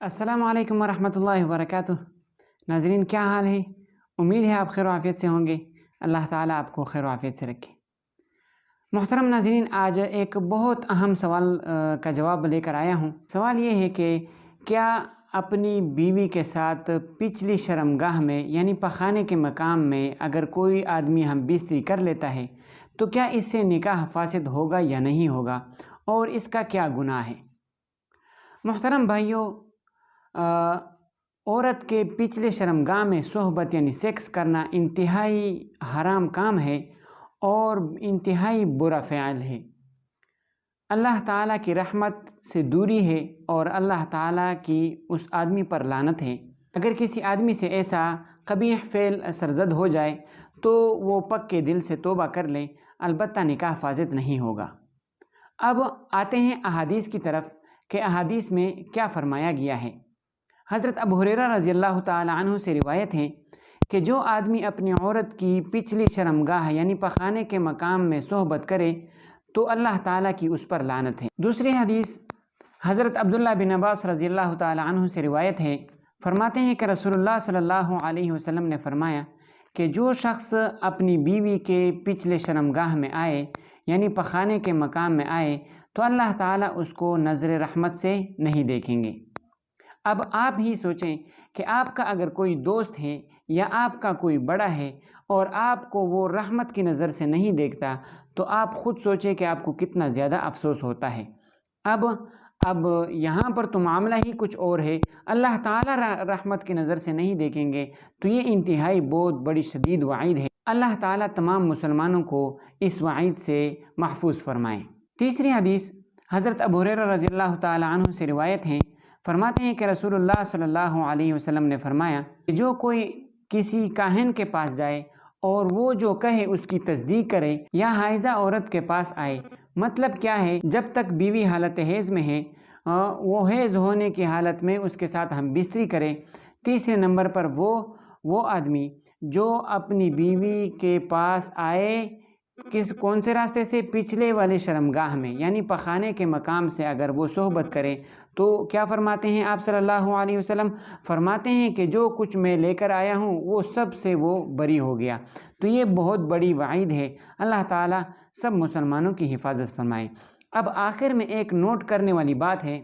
अस्सलाम वालेकुम वरहमतुल्लाहि वबरकातुह। नाज़रीन, क्या हाल है? उम्मीद है आप खैर आफ़ियत से होंगे। अल्लाह ताला आपको खैर आफ़ियत से रखे। मोहतरम नाज़रीन, आज एक बहुत अहम सवाल का जवाब लेकर आया हूँ। सवाल ये है कि क्या अपनी बीवी के साथ पिछली शर्मगाह में यानी पखाने के मकाम में अगर कोई आदमी हम बिस्तरी कर लेता है तो क्या इससे निकाह फासिद होगा या नहीं होगा, और इसका क्या गुनाह है? मोहतरम भाइयों, औरत के पिछले शर्मगाह में सोहबत यानी सेक्स करना इंतहाई हराम काम है और इंतहाई बुरा फ़िआल है। अल्लाह ताला की रहमत से दूरी है और अल्लाह ताला की उस आदमी पर लानत है। अगर किसी आदमी से ऐसा कबीह फ़ेल सरज़द हो जाए तो वो पक्के दिल से तौबा कर ले, अलबत्ता निकाह फासिद नहीं होगा। अब आते हैं अहादीस की तरफ कि अहादीस में क्या फ़रमाया गया है। हज़रत अबू हुरैरा रज़ियल्लाहु ताला अन्हु से रिवायत है कि जो आदमी अपनी औरत की पिछली शर्मगाह यानी पखाने के मकाम में सोहबत करे तो अल्लाह ताला की उस पर लानत है। दूसरी हदीस हज़रत अब्दुल्लाह बिन अब्बास रज़ियल्लाहु ताला अन्हु से रिवायत है, फरमाते हैं कि रसूलुल्लाह सल्लल्लाहु अलैहि वसल्लम ने फरमाया कि जो शख्स अपनी बीवी के पिछले शर्मगाह में आए यानी पखाने के मकाम में आए तो अल्लाह ताला उसको नज़र रहमत से नहीं देखेंगे। अब आप ही सोचें कि आपका अगर कोई दोस्त है या आपका कोई बड़ा है और आपको वो रहमत की नज़र से नहीं देखता तो आप ख़ुद सोचें कि आपको कितना ज़्यादा अफसोस होता है। अब यहाँ पर तो मामला ही कुछ और है। अल्लाह ताला रहमत की नज़र से नहीं देखेंगे तो ये इंतहाई बहुत बड़ी शदीद वाइद है। अल्लाह ताला तमाम मुसलमानों को इस वाइद से महफूज फरमाए। तीसरी हदीस हज़रत अबू हुरैरा रज़ियल्लाहु ताला अन्हु से रिवायत है, फरमाते हैं कि रसूलुल्लाह सल्लल्लाहु अलैहि वसल्लम ने फरमाया कि जो कोई किसी काहिन के पास जाए और वो जो कहे उसकी तस्दीक करे या हाइज़ा औरत के पास आए, मतलब क्या है, जब तक बीवी हालत हैज़ में है वो हैज़ होने की हालत में उसके साथ हम बिस्तरी करें। तीसरे नंबर पर वो आदमी जो अपनी बीवी के पास आए कौन से रास्ते से, पिछले वाले शर्मगाह में यानी पखाने के मकाम से अगर वो सोहबत करे तो क्या फरमाते हैं आप सल्लल्लाहु अलैहि वसल्लम, फरमाते हैं कि जो कुछ मैं लेकर आया हूँ वो सब से वो बरी हो गया। तो ये बहुत बड़ी वाइद है। अल्लाह ताला सब मुसलमानों की हिफाजत फरमाए। अब आखिर में एक नोट करने वाली बात है,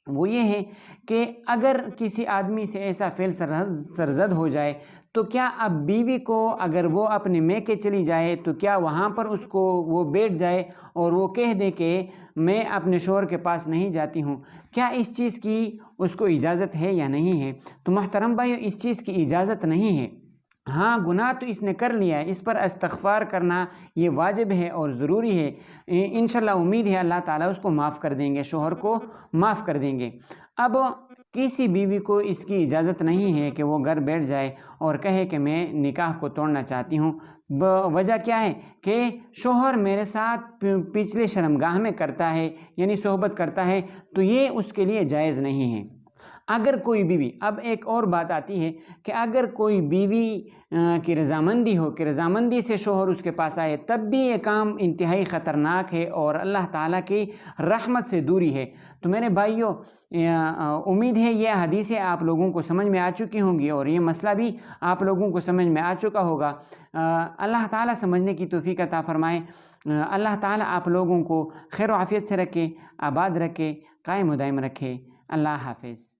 वो ये है कि अगर किसी आदमी से ऐसा फ़ेल सरज़द हो जाए तो क्या अब बीवी को अगर वो अपने मैके चली जाए तो क्या वहाँ पर उसको वो बैठ जाए और वो कह दे कि मैं अपने शौहर के पास नहीं जाती हूँ, क्या इस चीज़ की उसको इजाज़त है या नहीं है? तो मोहतरम भाइयों, इस चीज़ की इजाज़त नहीं है। हाँ, गुनाह तो इसने कर लिया है, इस पर इस्तग़फ़ार करना ये वाजिब है और ज़रूरी है। इंशाअल्लाह उम्मीद है अल्लाह ताला उसको माफ़ कर देंगे, शौहर को माफ़ कर देंगे। अब किसी बीवी को इसकी इजाज़त नहीं है कि वो घर बैठ जाए और कहे कि मैं निकाह को तोड़ना चाहती हूँ। वजह क्या है कि शौहर मेरे साथ पिछले शर्मगाह में करता है यानी सोहबत करता है, तो ये उसके लिए जायज़ नहीं है। अगर कोई बीवी, अब एक और बात आती है कि अगर कोई बीवी की रज़ामंदी हो कि रज़ामंदी से शौहर उसके पास आए, तब भी ये काम इंतहाई ख़तरनाक है और अल्लाह ताला की रहमत से दूरी है। तो मेरे भाइयों, उम्मीद है ये हदीसें आप लोगों को समझ में आ चुकी होंगी और ये मसला भी आप लोगों को समझ में आ चुका होगा। अल्लाह ताला समझने की तौफ़ीक़ अता फ़रमाए। अल्लाह ताला आप लोगों को खैर आफ़ियत से रखे, आबाद रखे, कायम व दायम रखे। अल्लाह हाफ़िज़।